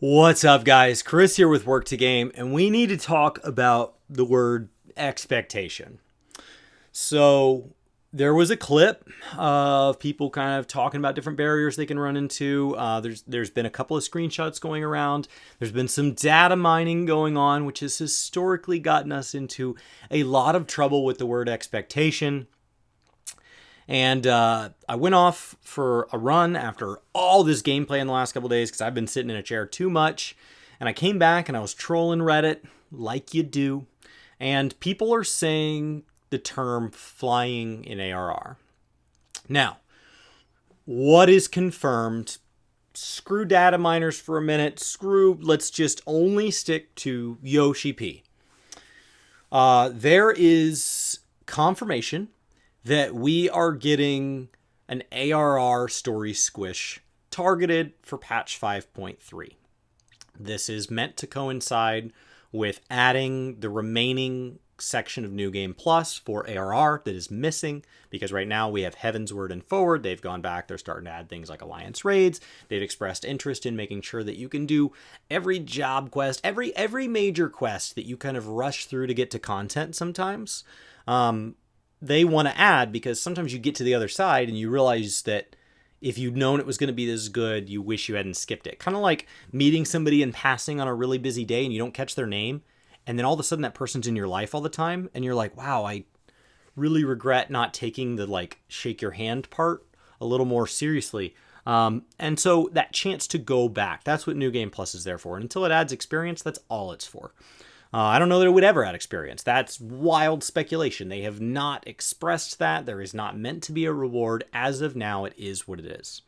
What's up, guys? Chris here with Work to Game, and we need to talk about the word expectation. So, there was a clip of people kind of talking about different barriers they can run into. There's been a couple of screenshots going around. There's been some data mining going on, which has historically gotten us into a lot of trouble with the word expectation. And I went off for a run after all this gameplay in the last couple days because I've been sitting in a chair too much. And I came back and I was trolling Reddit like you do. And people are saying the term flying in ARR. Now, what is confirmed? Screw data miners for a minute. Let's just only stick to Yohsi P. There is confirmation that we are getting an ARR story squish targeted for patch 5.3. This is meant to coincide with adding the remaining section of New Game Plus for ARR that is missing, because right now we have Heavensward and Forward. They've gone back. They're starting to add things like Alliance Raids. They've expressed interest in making sure that you can do every job quest, every major quest that you kind of rush through to get to content sometimes. They want to add, because sometimes you get to the other side and you realize that if you'd known it was going to be this good, you wish you hadn't skipped it. Kind of like meeting somebody in passing on a really busy day and you don't catch their name, and then all of a sudden that person's in your life all the time and you're like, wow, I really regret not taking the shake your hand part a little more seriously. And so that chance to go back, that's what New Game Plus is there for. And until it adds experience, that's all it's for. I don't know that it would ever add experience. That's wild speculation. They have not expressed that. There is not meant to be a reward. As of now, it is what it is.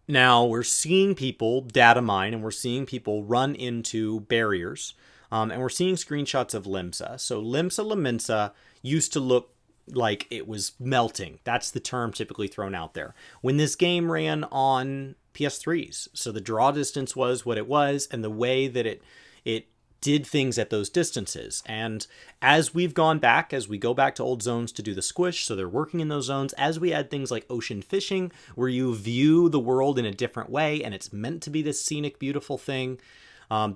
Now, we're seeing people data mine, and we're seeing people run into barriers. And we're seeing screenshots of Limsa. So Limsa Laminsa used to look like it was melting. That's the term typically thrown out there. When this game ran on PS3s. So the draw distance was what it was, and the way that it did things at those distances. And as we've gone back, as we go back to old zones to do the squish, so they're working in those zones, as we add things like ocean fishing, where you view the world in a different way, and it's meant to be this scenic, beautiful thing.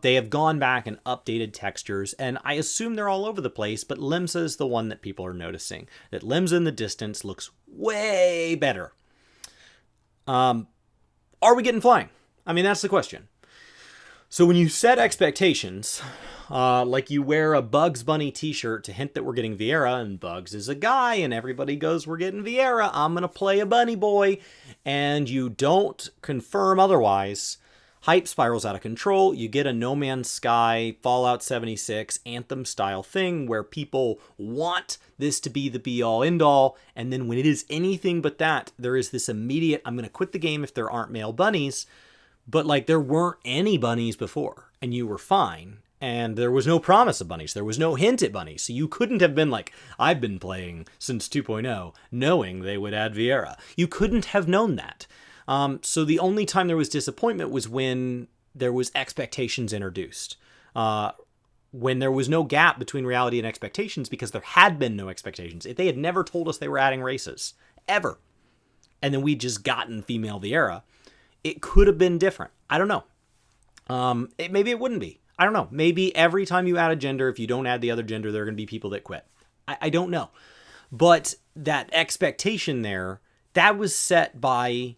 They have gone back and updated textures, and I assume they're all over the place, but Limsa is the one that people are noticing. That Limsa in the distance looks way better. Are we getting flying? I mean, that's the question. So when you set expectations, like you wear a Bugs Bunny t-shirt to hint that we're getting Viera, and Bugs is a guy, and everybody goes, we're getting Viera, I'm going to play a bunny boy, and you don't confirm otherwise, hype spirals out of control. You get a No Man's Sky, Fallout 76, Anthem-style thing where people want this to be the be-all, end-all, and then when it is anything but that, there is this immediate, I'm going to quit the game if there aren't male bunnies, but there weren't any bunnies before, and you were fine, and there was no promise of bunnies. There was no hint at bunnies, so you couldn't have been like, I've been playing since 2.0, knowing they would add Viera. You couldn't have known that. So the only time there was disappointment was when there was expectations introduced. When there was no gap between reality and expectations, because there had been no expectations. If they had never told us they were adding races, ever, and then we'd just gotten female Viera, it could have been different. I don't know. Maybe it wouldn't be. I don't know. Maybe every time you add a gender, if you don't add the other gender, there are going to be people that quit. I don't know. But that expectation there, that was set by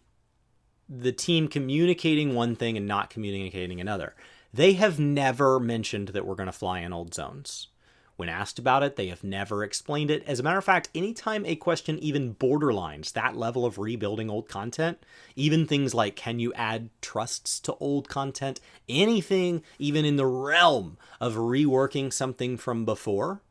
the team communicating one thing and not communicating another. They have never mentioned that we're going to fly in old zones. When asked about it, they have never explained it. As a matter of fact, anytime a question even borderlines that level of rebuilding old content, even things like, can you add trusts to old content? Anything even in the realm of reworking something from before,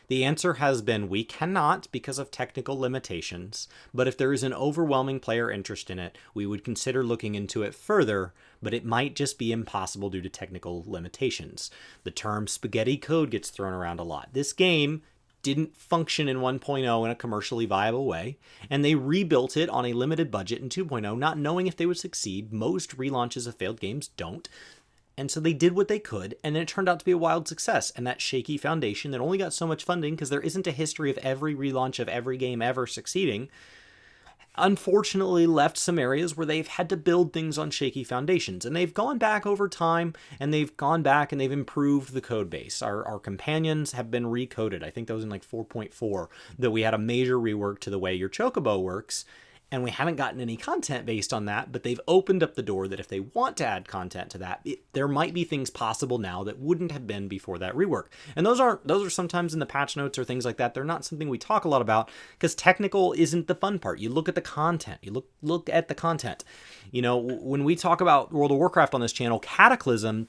the answer has been, we cannot because of technical limitations, but if there is an overwhelming player interest in it, we would consider looking into it further, but it might just be impossible due to technical limitations. The term spaghetti code gets thrown around a lot. This game didn't function in 1.0 in a commercially viable way, and they rebuilt it on a limited budget in 2.0, not knowing if they would succeed. Most relaunches of failed games don't. And so they did what they could, and then it turned out to be a wild success. And that shaky foundation that only got so much funding because there isn't a history of every relaunch of every game ever succeeding unfortunately left some areas where they've had to build things on shaky foundations, and they've gone back over time, and they've gone back and they've improved the code base. Our companions have been recoded. I think that was in like 4.4 that we had a major rework to the way your chocobo works, and we haven't gotten any content based on that, but they've opened up the door that if they want to add content to that, there might be things possible now that wouldn't have been before that rework. And those are sometimes in the patch notes or things like that. They're not something we talk a lot about because technical isn't the fun part. You look at the content. You look at the content. You know, when we talk about World of Warcraft on this channel, Cataclysm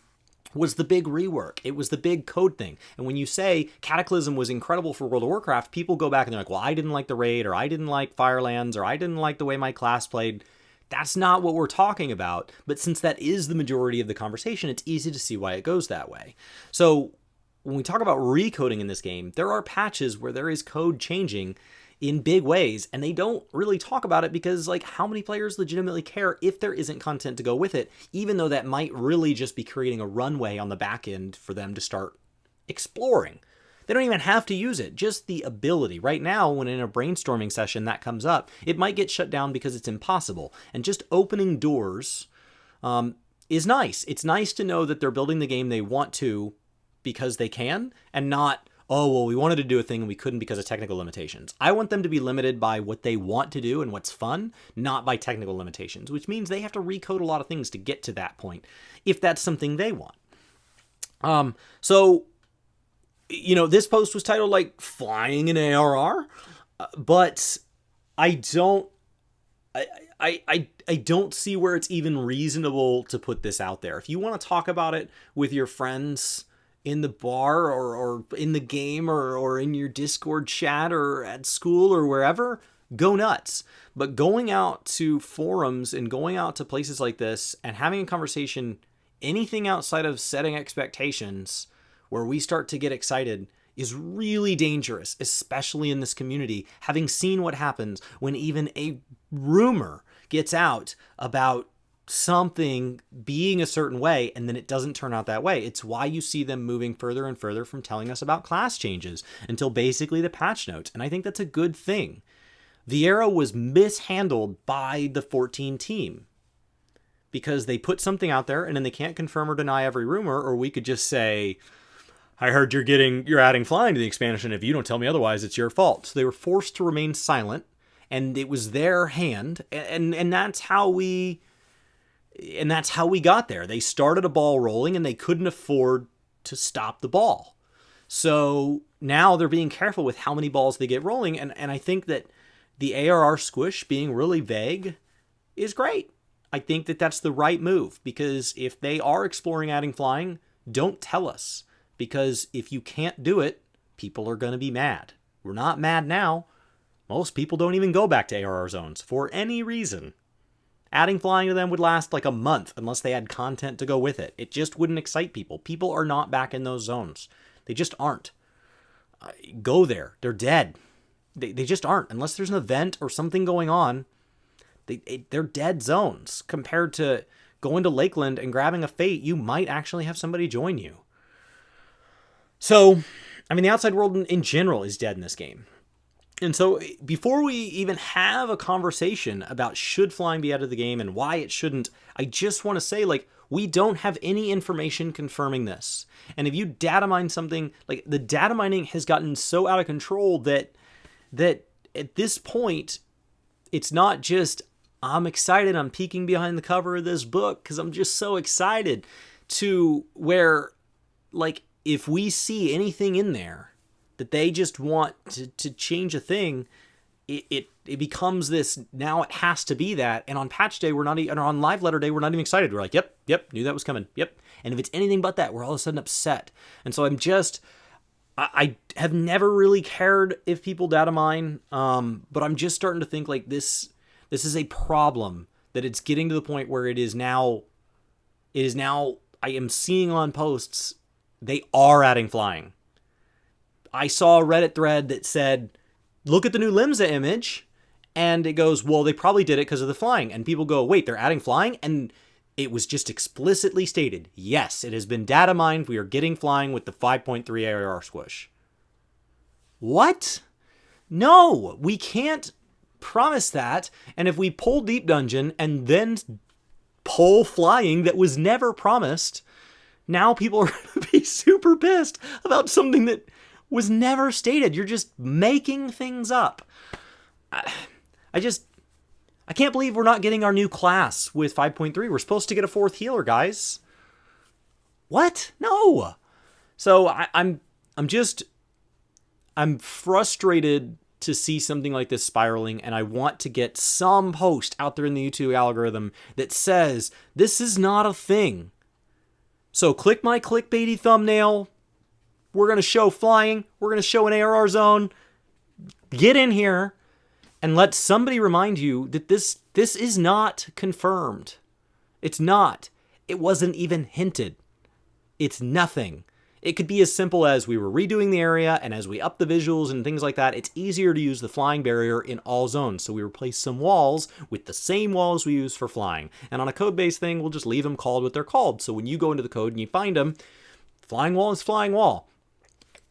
was the big rework. It was the big code thing. And when you say Cataclysm was incredible for World of Warcraft, people go back and they're like, well, I didn't like the raid, or I didn't like Firelands, or I didn't like the way my class played. That's not what we're talking about. But since that is the majority of the conversation, it's easy to see why it goes that way. So when we talk about recoding in this game, there are patches where there is code changing in big ways, and they don't really talk about it because, like, how many players legitimately care if there isn't content to go with it, even though that might really just be creating a runway on the back end for them to start exploring. They don't even have to use it, just the ability. Right now, when in a brainstorming session that comes up, it might get shut down because it's impossible. And just opening doors is nice. It's nice to know that they're building the game they want to because they can, and not, oh, well, we wanted to do a thing and we couldn't because of technical limitations. I want them to be limited by what they want to do and what's fun, not by technical limitations, which means they have to recode a lot of things to get to that point, if that's something they want. So, you know, this post was titled, like, Flying in ARR, but I don't see where it's even reasonable to put this out there. If you want to talk about it with your friends in the bar or in the game or in your Discord chat or at school or wherever, go nuts. But going out to forums and going out to places like this and having a conversation, anything outside of setting expectations where we start to get excited, is really dangerous, especially in this community, having seen what happens when even a rumor gets out about something being a certain way and then it doesn't turn out that way. It's why you see them moving further and further from telling us about class changes until basically the patch notes. And I think that's a good thing. Viera was mishandled by the 14 team because they put something out there and then they can't confirm or deny every rumor, or we could just say, I heard you're adding flying to the expansion. If you don't tell me otherwise, it's your fault. So they were forced to remain silent, and it was their hand. And that's how we got there. They started a ball rolling and they couldn't afford to stop the ball. So now they're being careful with how many balls they get rolling. And I think that the ARR squish being really vague is great. I think that that's the right move, because if they are exploring adding flying, don't tell us. Because if you can't do it, people are going to be mad. We're not mad now. Most people don't even go back to ARR zones for any reason. Adding flying to them would last like a month unless they had content to go with it. It just wouldn't excite people. People are not back in those zones. They just aren't. Go there. They're dead. They just aren't. Unless there's an event or something going on, they're dead zones. Compared to going to Lakeland and grabbing a Fate, you might actually have somebody join you. So, I mean, the outside world in general is dead in this game. And so before we even have a conversation about should flying be out of the game and why it shouldn't, I just want to say, like, we don't have any information confirming this. And if you data mine something, like, the data mining has gotten so out of control that at this point, it's not just, I'm excited, I'm peeking behind the cover of this book because I'm just so excited, to where, like, if we see anything in there that they just want to change a thing, it becomes this, now it has to be that. And on patch day, we're not even, or on live letter day, we're not even excited. We're like, yep, knew that was coming. Yep. And if it's anything but that, we're all of a sudden upset. And so I have never really cared if people data mine, but I'm just starting to think, like, this is a problem, that it's getting to the point where it is now, I am seeing on posts, they are adding flying. I saw a Reddit thread that said, look at the new Limsa image, and it goes, well, they probably did it because of the flying. And people go, wait, they're adding flying? And it was just explicitly stated, yes, it has been data mined. We are getting flying with the 5.3 ARR squish. What? No, we can't promise that, and if we pull Deep Dungeon and then pull Flying that was never promised, now people are going to be super pissed about something that was never stated. You're just making things up. I can't believe we're not getting our new class with 5.3. We're supposed to get a 4th healer, guys. What? No. So I'm frustrated to see something like this spiraling, and I want to get some post out there in the YouTube algorithm that says this is not a thing. So click my clickbaity thumbnail. We're going to show Flying. We're going to show an ARR zone. Get in here and let somebody remind you that this is not confirmed. It's not. It wasn't even hinted. It's nothing. It could be as simple as we were redoing the area, and as we up the visuals and things like that, it's easier to use the flying barrier in all zones. So we replace some walls with the same walls we use for flying. And on a code-based thing, we'll just leave them called what they're called. So when you go into the code and you find them, flying wall is flying wall.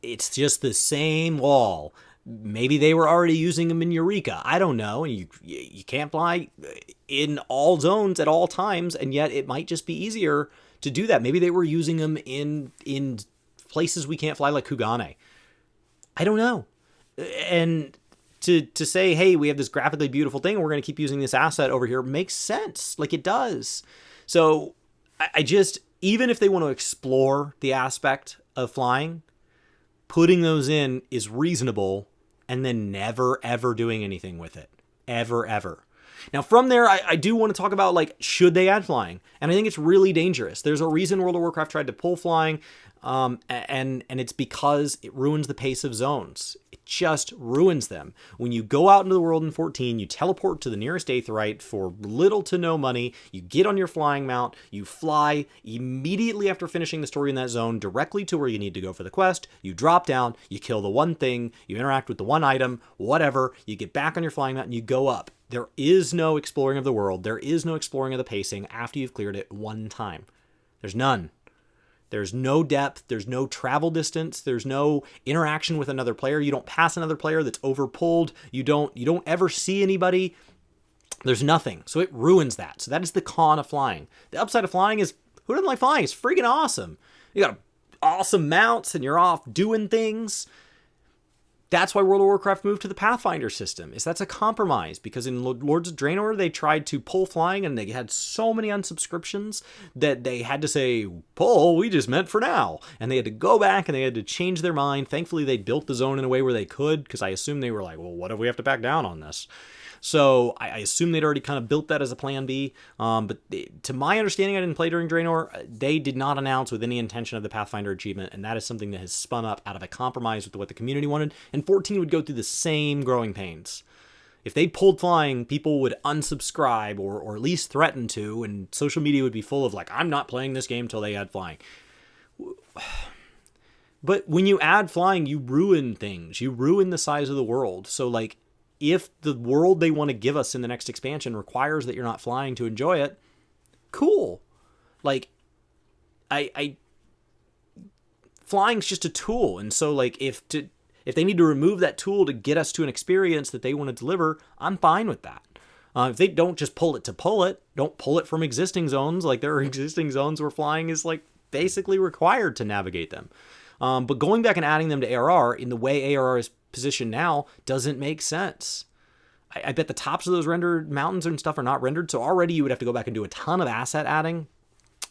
It's just the same wall. Maybe they were already using them in Eureka. I don't know. And you can't fly in all zones at all times, and yet it might just be easier to do that. Maybe they were using them in places we can't fly, like Kugane. I don't know. And to say, hey, we have this graphically beautiful thing, and we're going to keep using this asset over here, makes sense. Like, it does. So I just, even if they want to explore the aspect of flying, putting those in is reasonable, and then never, ever doing anything with it. Ever, ever. Now, from there, I do want to talk about, like, should they add flying? And I think it's really dangerous. There's a reason World of Warcraft tried to pull flying, and it's because it ruins the pace of zones. It just ruins them. When you go out into the world in 14, you teleport to the nearest Aetheryte for little to no money, you get on your flying mount, you fly immediately after finishing the story in that zone directly to where you need to go for the quest, you drop down, you kill the one thing, you interact with the one item, whatever, you get back on your flying mount and you go up. There is no exploring of the world. There is no exploring of the pacing after you've cleared it one time. There's none. There's no depth. There's no travel distance. There's no interaction with another player. You don't pass another player that's overpulled. You don't ever see anybody. There's nothing. So it ruins that. So that is the con of flying. The upside of flying is, who doesn't like flying? It's freaking awesome. You got awesome mounts and you're off doing things. That's why World of Warcraft moved to the Pathfinder system. That's a compromise, because in Lords of Draenor, they tried to pull flying and they had so many unsubscriptions that they had to say, pull, we just meant for now. And they had to go back and they had to change their mind. Thankfully, they built the zone in a way where they could, because I assume they were like, well, what if we have to back down on this? So I assume they'd already kind of built that as a plan B. But to my understanding, I didn't play during Draenor. They did not announce with any intention of the Pathfinder achievement, and that is something that has spun up out of a compromise with what the community wanted. And 14 would go through the same growing pains. If they pulled flying, people would unsubscribe or at least threaten to, and social media would be full of like, I'm not playing this game till they add flying. But when you add flying, you ruin things. You ruin the size of the world. So like, if the world they want to give us in the next expansion requires that you're not flying to enjoy it, cool. Like, flying's just a tool. And so like, if they need to remove that tool to get us to an experience that they want to deliver, I'm fine with that. If they don't just pull it to pull it, don't pull it from existing zones. Like, there are existing zones where flying is like basically required to navigate them. But going back and adding them to ARR in the way ARR is position now doesn't make sense. I bet the tops of those rendered mountains and stuff are not rendered, so already you would have to go back and do a ton of asset adding.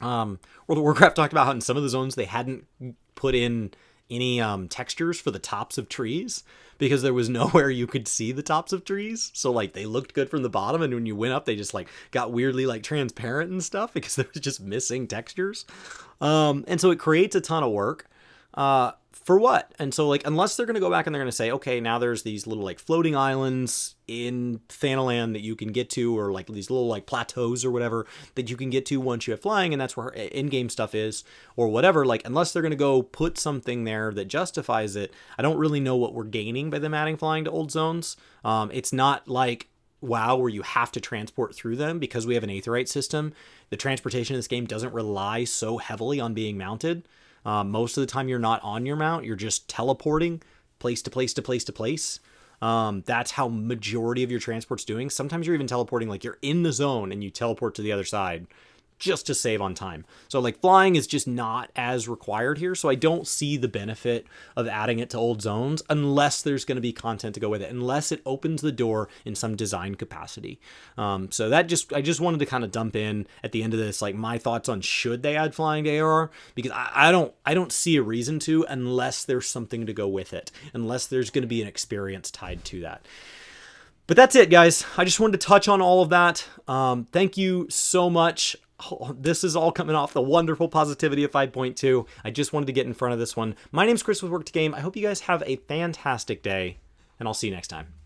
World of Warcraft talked about how in some of the zones they hadn't put in any textures for the tops of trees because there was nowhere you could see the tops of trees. So like, they looked good from the bottom, and when you went up, they just like got weirdly like transparent and stuff because there was just missing textures. And so it creates a ton of work. For what? And so like, unless they're going to go back and they're going to say, okay, now there's these little like floating islands in Thanalan that you can get to, or like these little like plateaus or whatever that you can get to once you have flying, and that's where in-game stuff is, or whatever. Like, unless they're going to go put something there that justifies it, I don't really know what we're gaining by them adding flying to old zones. It's not like WoW where you have to transport through them, because we have an Aetheryte system. The transportation in this game doesn't rely so heavily on being mounted. Most of the time you're not on your mount, you're just teleporting place to place to place to place. That's how majority of your transport's doing. Sometimes you're even teleporting, like you're in the zone and you teleport to the other side just to save on time. So like flying is just not as required here. So I don't see the benefit of adding it to old zones unless there's going to be content to go with it, unless it opens the door in some design capacity. So I just wanted to kind of dump in at the end of this, like my thoughts on should they add flying to ARR, because I don't see a reason to unless there's something to go with it, unless there's going to be an experience tied to that. But that's it, guys. I just wanted to touch on all of that. Thank you so much. This is all coming off the wonderful positivity of 5.2. I just wanted to get in front of this one. My name's Chris with Work to Game. I hope you guys have a fantastic day, and I'll see you next time.